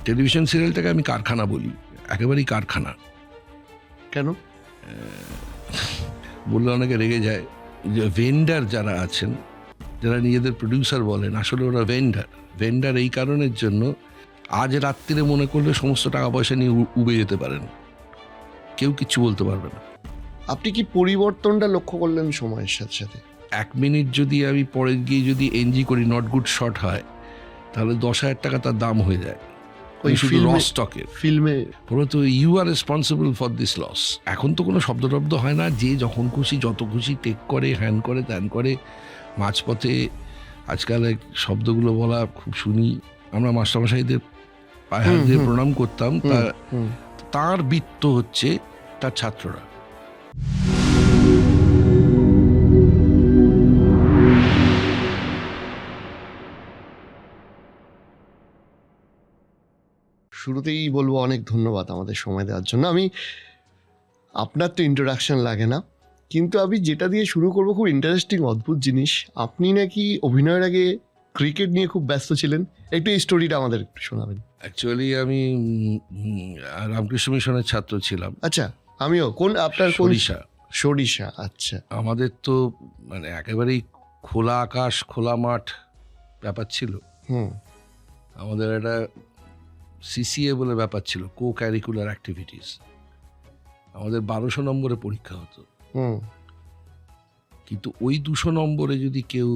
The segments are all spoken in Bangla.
টেলিভিশন সিরিয়ালটাকে আমি কারখানা বলি, একেবারেই কারখানা। কেন বললে অনেকে রেগে যায়। যে ভেন্ডার যারা আছেন, যারা নিজেদের প্রডিউসার বলেন, আসলে ওরা ভেন্ডার এই কারণের জন্য, আজ রাত্রিরে মনে করলে সমস্ত টাকা পয়সা নিয়ে উবে যেতে পারেন, কেউ কিছু বলতে পারবে না। আপনি কি পরিবর্তনটা লক্ষ্য করলেন সময়ের সাথে সাথে? 1 মিনিট যদি আমি পরে গিয়ে যদি এনজি করি, নট গুড শট হয়, তাহলে 10,000 টাকা তার দাম হয়ে যায় ওই শুধু র স্টকের ফিল্মে। তো you are responsible for this loss. এখন তো কোনো শব্দ হয় না, যে যখন খুশি যত খুশি টেক করে, হ্যান করে, ত্যান করে। মাঝপথে আজকাল শব্দগুলো বলা খুব শুনি। আমরা মাস্টারমশাইদের পায়ে হাত দিয়ে প্রণাম করতাম, তার বৃত্ত হচ্ছে তার ছাত্ররা। শুরুতেই বলবো অনেক ধন্যবাদ আমাদের সময় দেওয়ার জন্য। আপনার তো ইন্ট্রোডাকশন লাগে না, কিন্তু আমি যেটা দিয়ে শুরু করবো, খুব ইন্টারেস্টিং অদ্ভুত জিনিস। আপনি নাকি অভিনয়ের আগে ক্রিকেট নিয়ে খুব ব্যস্ত ছিলেন, একটু এই স্টোরিটা আমাদের একটু শোনাবেন। অ্যাকচুয়ালি আমি রামকৃষ্ণ মিশনের ছাত্র ছিলাম। আচ্ছা, আমিও। কোন আপনার? সরিষা। আচ্ছা। আমাদের তো মানে একেবারেই খোলা আকাশ, খোলা মাঠ ব্যাপার ছিল। আমাদের একটা সিসিএ বলে ব্যাপার ছিল, কো ক্যারিকুলার অ্যাক্টিভিটিস। আমাদের 1200 নম্বরে পরীক্ষা হতো, কিন্তু ওই 200 নম্বরে যদি কেউ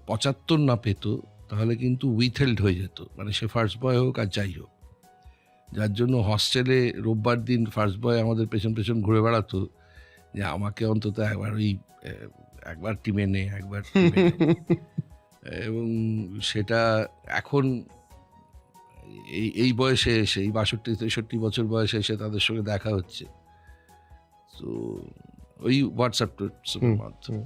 75 না পেত, তাহলে কিন্তু উইথহেল্ড হয়ে যেত, মানে সে ফার্স্ট বয় হোক আর যাই হোক। যার জন্য হস্টেলে রোববার দিন ফার্স্ট বয় আমাদের পেছন পেছন ঘুরে বেড়াতো, যে আমাকে অন্তত একবার টিমে নে, একবার টিমে নে। এবং সেটা এখন এই বয়সে এসে, এই 62-63 বছর বয়সে এসে তাদের সঙ্গে দেখা হচ্ছে, তো ওই হোয়াটসঅ্যাপের মাধ্যমে।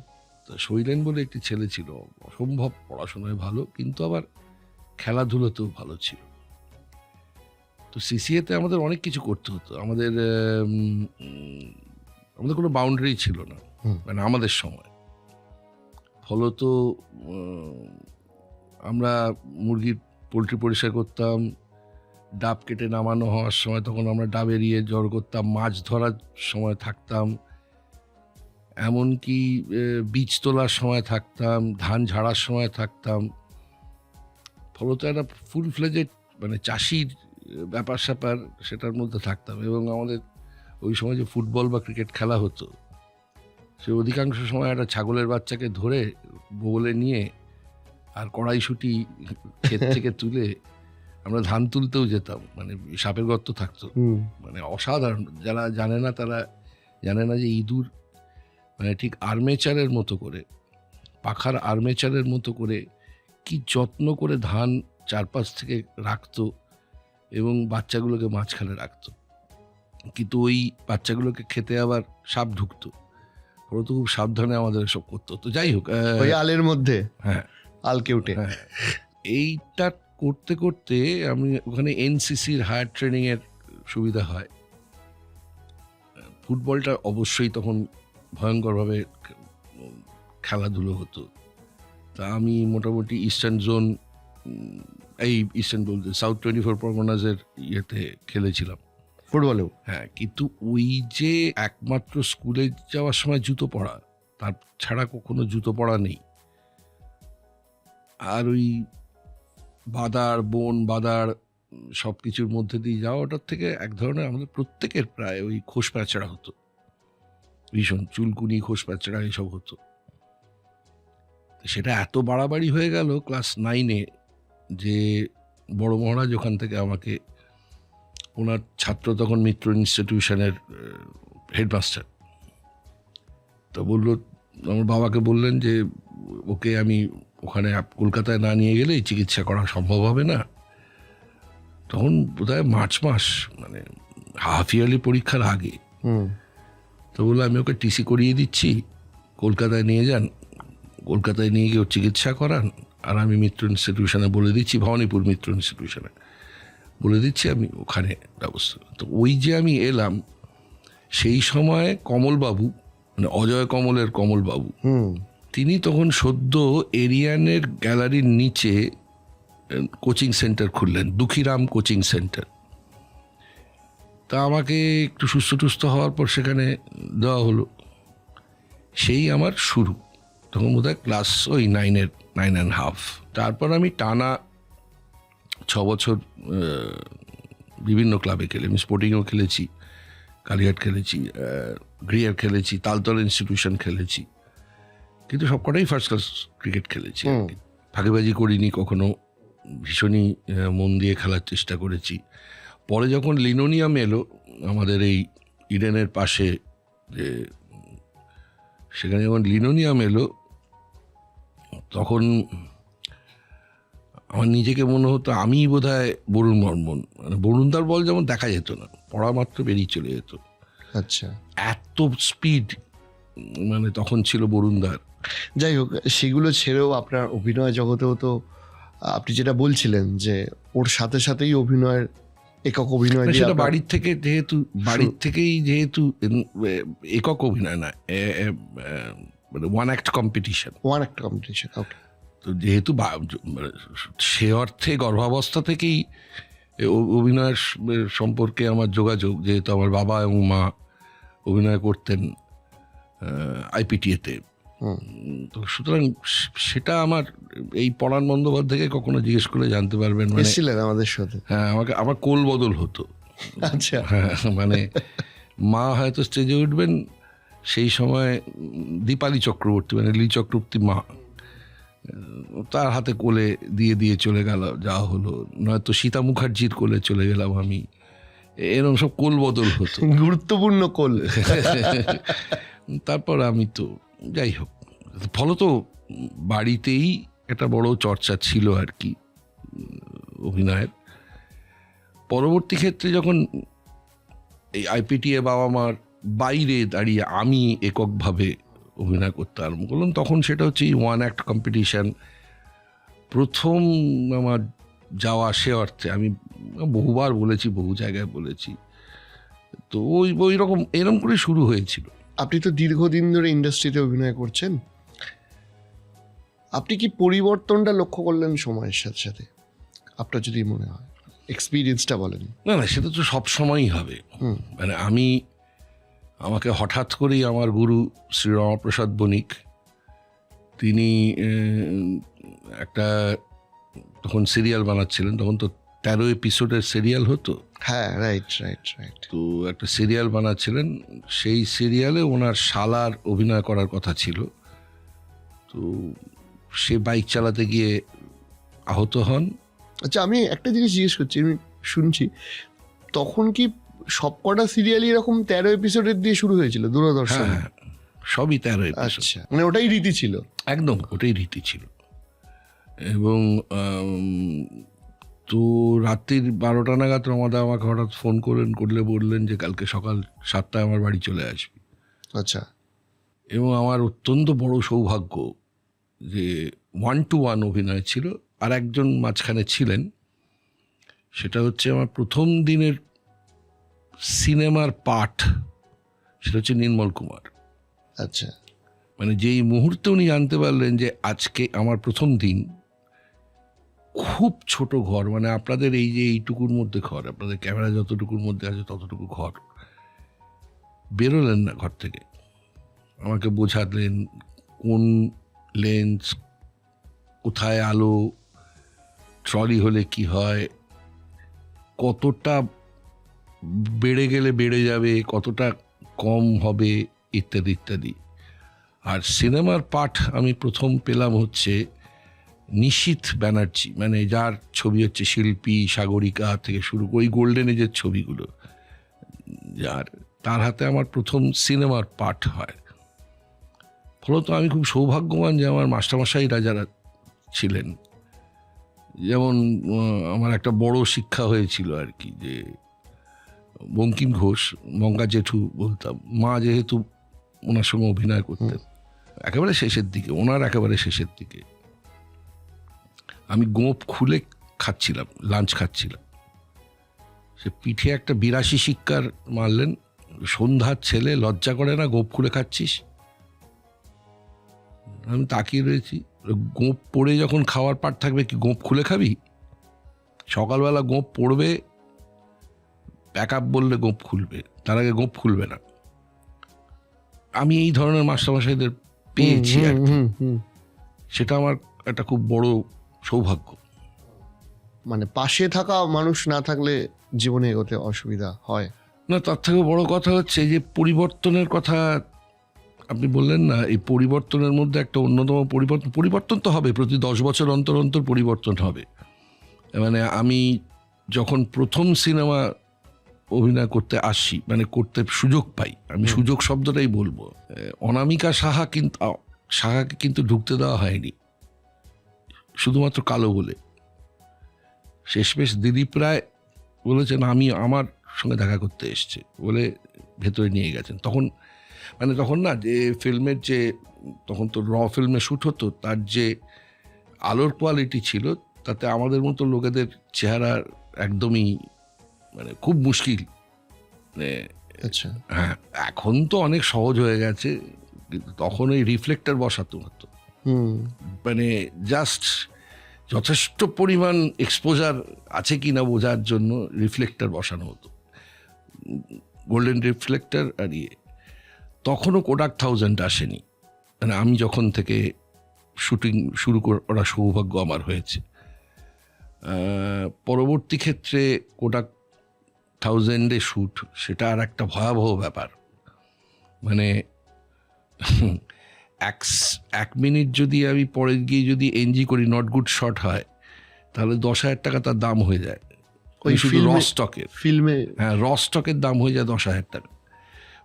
তো শৈলেন বলে একটি ছেলে ছিল, অসম্ভব পড়াশোনায় ভালো, কিন্তু আবার খেলাধুলোতেও ভালো ছিল। তো সিসিএতে আমাদের অনেক কিছু করতে হতো। আমাদের কোনো বাউন্ডারি ছিল না, মানে আমাদের সময়। ফলত আমরা পোলট্রি পরিষ্কার করতাম, ডাব কেটে নামানো হওয়ার সময় তখন আমরা ডাব এড়িয়ে জড় করতাম, মাছ ধরার সময় থাকতাম, এমনকি বীজ তোলার সময় থাকতাম, ধান ঝাড়ার সময় থাকতাম। ফলত একটা ফুল ফ্লেজেড মানে চাষির ব্যাপার স্যাপার সেটার মধ্যে থাকতাম। এবং আমাদের ওই সময় যে ফুটবল বা ক্রিকেট খেলা হতো, সে অধিকাংশ সময় একটা ছাগলের বাচ্চাকে ধরে বগলে নিয়ে আর কড়াইশুঁটি ক্ষেত থেকে তুলে আমরা ধান তুলতেও যেতাম, মানে সাপের গর্ত থাকতো, মানে অসাধারণ। যারা জানে না তারা জানে না যে ইঁদুর মানে ঠিক আর্মেচারের মতো করে, পাখার আর্মেচারের মতো করে কি যত্ন করে ধান চারপাশ থেকে রাখতো এবং বাচ্চাগুলোকে মাঝখানে রাখতো, কিন্তু ওই বাচ্চাগুলোকে খেতে আবার সাপ ঢুকতো। ওরা তো খুব সাবধানে আমাদের এসব করতো। তো যাই হোক, ওই আলের মধ্যে, হ্যাঁ, আলকে উঠে, এইটা করতে করতে আমি ওখানে এনসিসির হায়ার ট্রেনিং এর সুবিধা হয়। ফুটবলটা অবশ্যই তখন ভয়ঙ্করভাবে খেলাধুলো হতো। তা আমি মোটামুটি ইস্টার্ন জোন, ইস্টার্ন বলতে সাউথ 24 পরগনাজের ইয়েতে খেলেছিলাম ফুটবলেও। হ্যাঁ, কিন্তু ওই যে একমাত্র স্কুলে যাওয়ার সময় জুতো পরা, তার ছাড়া কখনো জুতো পরা নেই। আর ওই বাদার সব কিছুর মধ্যে দিয়ে যাওয়া, ওটার থেকে এক ধরনের আমাদের প্রত্যেকের প্রায় ওই খোস প্যাঁচড়া হতো, ভীষণ চুলকুনি, খোস প্যাঁচড়া এইসব হতো। সেটা এত বাড়াবাড়ি হয়ে গেল ক্লাস 9-এ, যে বড় মহারাজ ওখান থেকে আমাকে, ওনার ছাত্র তখন মিত্র ইনস্টিটিউশনের হেডমাস্টার, তো বললো, আমার বাবাকে বললেন যে ওকে আমি ওখানে কলকাতায় না নিয়ে গেলে চিকিৎসা করা সম্ভব হবে না। তখন বোধহয় মার্চ মাস, মানে হাফ ইয়ারলি পরীক্ষার আগে। তো বললো আমি ওকে টিসি করিয়ে দিচ্ছি, কলকাতায় নিয়ে যান, কলকাতায় নিয়ে গিয়ে ওর চিকিৎসা করান, আর আমি মিত্র ইনস্টিটিউশনে বলে দিচ্ছি, ভবানীপুর মিত্র ইনস্টিটিউশনে বলে দিচ্ছি আমি ওখানে ব্যবস্থা। তো ওই যে আমি এলাম, সেই সময় কমলবাবু, মানে অজয় কমলের কমলবাবু, তিনি তখন সদ্য এরিয়ানের গ্যালারির নিচে কোচিং সেন্টার খুললেন, দুঃখীরাম কোচিং সেন্টার। তা আমাকে একটু সুস্থ টুস্থ হওয়ার পর সেখানে দেওয়া হলো। সেই আমার শুরু, তখন বোধহয় ক্লাস ওই 9.5। তারপর আমি টানা 6 বছর বিভিন্ন ক্লাবে খেলে, আমি স্পোর্টিংও খেলেছি, কালীঘাট খেলেছি, গ্রিয়ার খেলেছি, তালতলা ইনস্টিটিউশন খেলেছি, কিন্তু সবকটাই ফার্স্ট ক্লাস ক্রিকেট খেলেছি। ফাঁকিবাজি করিনি কখনো, ভীষণই মন দিয়ে খেলার চেষ্টা করেছি। পরে যখন লিনোনিয়াম এলো আমাদের এই ইডেনের পাশে, যে সেখানে যখন লিনোনিয়াম এলো তখন আমার নিজেকে মনে হতো আমিই বোধহয় বরুণ বর্মন। মানে বরুণদার বল যেমন দেখা যেত না, পড়া মাত্র বেরিয়ে চলে যেত। আচ্ছা, এত স্পিড মানে তখন ছিল বরুণদার। যাই হোক, সেগুলো ছেড়েও আপনার অভিনয় জগতেও তো আপনি যেটা বলছিলেন যে ওর সাথে সাথেই অভিনয়ের একক অভিনয় দিয়ে সেটা বাড়ির থেকে, যেহেতু বাড়ির থেকেই, যেহেতু একক অভিনয় না, মানে ওয়ান অ্যাক্ট কম্পিটিশন। ওকে। তো যেহেতু সে অর্থে গর্ভাবস্থা থেকেই অভিনয়ের সম্পর্কে আমার যোগাযোগ, যেহেতু আমার বাবা এবং মা অভিনয় করতেন আইপিটিএতে, তো সুতরাং সেটা আমার এই পরাণ বন্দ্যোপাধ্যায়কে কখনো জিজ্ঞেস করে জানতে পারবেন। মানে এসেছিলেন আমাদের সাথে? হ্যাঁ, আমার কোল বদল হতো। আচ্ছা, হ্যাঁ, মানে মা হয়তো স্টেজে উঠবেন, সেই সময় দীপালি চক্রবর্তী, মানে লি চক্রবর্তী মা, তার হাতে কোলে দিয়ে দিয়ে চলে গেল, যা হলো, নয়তো সীতা মুখার্জির কোলে চলে গেলাম আমি, এরকম সব কোল বদল হতো। গুরুত্বপূর্ণ কোল। তারপর আমি তো, যাই হোক, ফলত বাড়িতেই একটা বড় চর্চা ছিল আর কি অভিনয়ের। পরবর্তী ক্ষেত্রে যখন এই আইপিটিএ বাবা মার বাইরে দাঁড়িয়ে আমি এককভাবে অভিনয় করতে আরম্ভ করলাম, তখন সেটা হচ্ছে এই ওয়ান অ্যাক্ট কম্পিটিশান প্রথম আমার যাওয়া। সে অর্থে আমি বহুবার বলেছি, বহু জায়গায় বলেছি, তো ওই রকম এরকম করে শুরু হয়েছিল। আপনি তো দীর্ঘদিন ধরে ইন্ডাস্ট্রিতে অভিনয় করছেন, আপনি কি পরিবর্তনটা লক্ষ্য করলেন সময়ের সাথে সাথে? আপনার যদি মনে হয়, এক্সপিরিয়েন্সটা বলেন। না, সেটা তো সব সময়ই হবে। মানে আমাকে হঠাৎ করেই আমার গুরু শ্রী রমাপ্রসাদ বণিক, তিনি একটা তখন সিরিয়াল বানাচ্ছিলেন, তখন তো 13 এপিসোডের সিরিয়াল হতো। হ্যাঁ, রাইট। তো একটা সিরিয়াল বানাচ্ছিলেন, সেই সিরিয়ালে ওনার শালার অভিনয় করার কথা ছিল। তো সে বাইক চালাতে গিয়ে আহত হন। আচ্ছা, আমি একটা জিনিস জিজ্ঞেস করছি, আমি শুনছি তখন কি সবকটা সিরিয়ালই এরকম 13 এপিসোডের দিয়ে শুরু হয়েছিল দূরদর্শন? হ্যাঁ, সবই 13 এপিসোড। আচ্ছা, মানে ওটাই রীতি ছিল? একদম ওটাই রীতি ছিল। এবং তো রাত্রির 12টা নাগাদ রমাদা আমাকে হঠাৎ ফোন করলে বললেন যে কালকে সকাল 7টায় আমার বাড়ি চলে আসবি। আচ্ছা। এবং আমার অত্যন্ত বড় সৌভাগ্য যে 1-to-1 অভিনয় ছিল, আর একজন মাঝখানে ছিলেন। সেটা হচ্ছে আমার প্রথম দিনের সিনেমার পাঠ, সেটা হচ্ছে নির্মল কুমার। আচ্ছা, মানে যেই মুহূর্তে উনি জানতে পারলেন যে আজকে আমার প্রথম দিন, খুব ছোট ঘর, মানে আপনাদের এই যে এইটুকুর মধ্যে ঘর, আপনাদের ক্যামেরা যতটুকুর মধ্যে আছে ততটুকু ঘর, বেরোলেন না ঘর থেকে। আমাকে বোঝালেন কোন লেন্স, কোথায় আলো, ট্রলি হলে কি হয়, কতটা বেড়ে গেলে বেড়ে যাবে, কতটা কম হবে, ইত্যাদি ইত্যাদি। আর সিনেমার পাঠ আমি প্রথম পেলাম হচ্ছে নিশীথ ব্যানার্জি, মানে যার ছবি হচ্ছে শিল্পী, সাগরিকা থেকে শুরু করে ওই গোল্ডেন এজের ছবিগুলো, তার হাতে আমার প্রথম সিনেমার পাঠ হয়। ফলত আমি খুব সৌভাগ্যবান যে আমার মাস্টারমশাইরা যারা ছিলেন, যেমন আমার একটা বড় শিক্ষা হয়েছিল আর কি, যে বঙ্কিম ঘোষ, মঙ্গা জেঠু বলতাম, মা যেহেতু ওনার সঙ্গে অভিনয় করতেন একেবারে শেষের দিকে, ওনার একেবারে শেষের দিকে আমি গোঁপ খুলে খাচ্ছিলাম, লাঞ্চ খাচ্ছিলাম, সে পিঠে একটা 82 শিক্ষার মারলেন, সন্ধ্যার ছেলে, লজ্জা করে না, গোঁপ খুলে খাচ্ছিস? আমি তাকিয়ে রয়েছি, গোঁপ পড়ে যখন খাওয়ার পাট থাকবে কি গোঁপ খুলে খাবি? সকালবেলা গোঁপ পড়বে, প্যাক আপ বললে গোঁপ খুলবে, তার আগে গোঁপ খুলবে না। আমি এই ধরনের মাস্টারমশাইদের পেয়েছি আর কি। সেটা আমার একটা খুব বড় সৌভাগ্য। মানে পাশে থাকা মানুষ না থাকলে জীবনে এগোতে অসুবিধা হয়। না, তার থেকে বড় কথা হচ্ছে যে পরিবর্তনের কথা আপনি বললেন না, এই পরিবর্তনের মধ্যে একটা অন্যতম পরিবর্তন তো হবে, প্রতি 10 বছর অন্তর অন্তর পরিবর্তন হবে। মানে আমি যখন প্রথম সিনেমা অভিনয় করতে আসি, মানে করতে সুযোগ পাই, আমি সুযোগ শব্দটাই বলবো, অনামিকা সাহাকে কিন্তু ঢুকতে দেওয়া হয়নি শুধুমাত্র কালো বলে। শেষমেশ দিলীপ রায় বলেছেন আমি আমার সঙ্গে দেখা করতে এসছে বলে ভেতরে নিয়ে গেছেন। তখন না, যে ফিল্মের যে তখন তো র ফিল্মে শ্যুট হতো, তার যে আলোর কোয়ালিটি ছিল তাতে আমাদের মতো লোকেদের চেহারা একদমই মানে খুব মুশকিল। আচ্ছা, হ্যাঁ, এখন তো অনেক সহজ হয়ে গেছে, কিন্তু তখন ওই রিফ্লেক্টর বসাতে হতো। মানে জাস্ট যথেষ্ট পরিমাণ এক্সপোজার আছে কিনা বোঝার জন্য রিফ্লেক্টর বসানো হতো, গোল্ডেন রিফ্লেক্টর। আর তখনও কোডাক 1000 আসেনি, মানে আমি যখন থেকে শুটিং শুরু করার সৌভাগ্য আমার হয়েছে। পরবর্তী ক্ষেত্রে কোডাক 1000-এ শ্যুট, সেটা আর একটা ভয়াবহ ব্যাপার। মানে 1 মিনিট যদি আমি পরে গিয়ে যদি এনজি করি, নট গুড শট হয়, তাহলে 10,000 টাকা তার দাম হয়ে যায়। ওই শুধু র স্টকের ফিল্মে, হ্যাঁ, র স্টকের দাম হয়ে যায় 10,000 টাকা।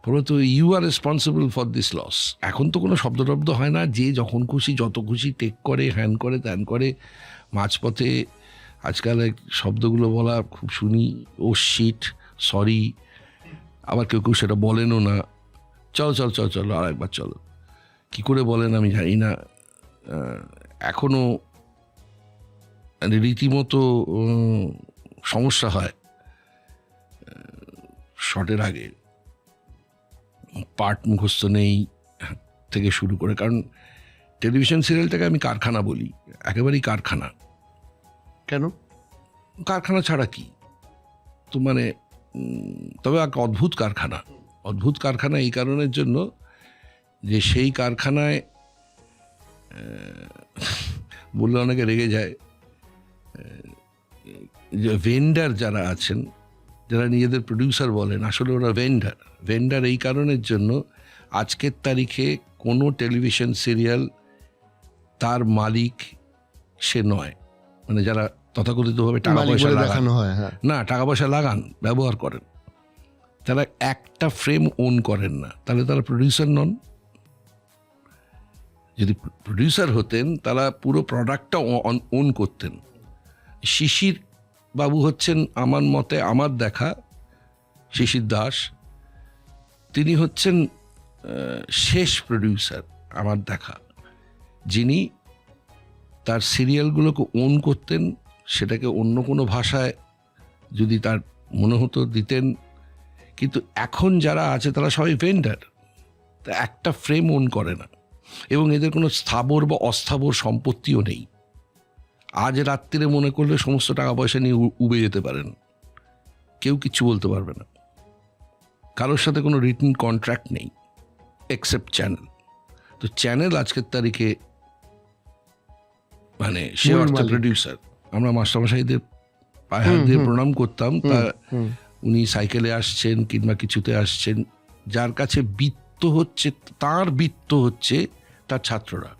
বলতো you are responsible for this loss. এখন তো কোনো শব্দ হয় না, যে যখন খুশি যত খুশি টেক করে, হ্যান করে ত্যান করে। মাঝপথে আজকাল শব্দগুলো বলা খুব শুনি, ও শিট, সরি, আবার কেউ সেটা বলেনও না, চলো আর একবার চলো। কী করে বলেন আমি জানি না। এখনও রীতিমতো সমস্যা হয় শটের আগে, পার্ট মুখস্থ নেই থেকে শুরু করে। কারণ টেলিভিশন সিরিয়ালটাকে আমি কারখানা বলি, একেবারেই কারখানা। কেন? কারখানা ছাড়া কি, তো মানে তবে এক অদ্ভুত কারখানা এই কারণের জন্য যে সেই কারখানায় বললে অনেকে রেগে যায়, যে ভেন্ডার যারা আছেন, যারা নিজেদের প্রডিউসার বলেন, আসলে ওরা ভেন্ডার এই কারণের জন্য আজকের তারিখে কোনো টেলিভিশন সিরিয়াল তার মালিক সে নয়। মানে যারা তথাকথিতভাবে টাকা পয়সা লাগানো হয়, না টাকা পয়সা লাগান, ব্যবহার করেন, তারা একটা ফ্রেম ওন করেন না, তাহলে তারা প্রডিউসার নন। যদি প্রডিউসার হতেন তারা পুরো প্রোডাক্টটা ওন করতেন। শিশির বাবু হচ্ছেন আমার মতে, আমার দেখা শিশির দাস, তিনি হচ্ছেন শেষ প্রডিউসার আমার দেখা, যিনি তার সিরিয়ালগুলোকে ওন করতেন, সেটাকে অন্য কোনো ভাষায় যদি তার মনে হতো দিতেন। কিন্তু এখন যারা আছে তারা সবাই ভেন্ডার, তা একটা ফ্রেম ওন করে না, এবং এদের কোনো স্থাবর বা অস্থাবর সম্পত্তিও নেই। আজ রাত্রিরে মনে করলে সমস্ত টাকা পয়সা নিয়ে উবে যেতে পারেন, কেউ কিচ্ছু বলতে পারবে না। কারোর সাথে কোনো রিটেন কন্ট্রাক্ট নেই এক্সেপ্ট চ্যানেল। তো চ্যানেল আজকের তারিখে মানে সে অর্থে প্রডিউসার। আমরা মাস্টারমশাইদের পায়ে হাত দিয়ে প্রণাম করতাম, তা উনি সাইকেলে আসছেন কিংবা কিছুতে আসছেন, যার কাছে বিত্ত হচ্ছে, তার বিত্ত হচ্ছে তার ছাত্ররা।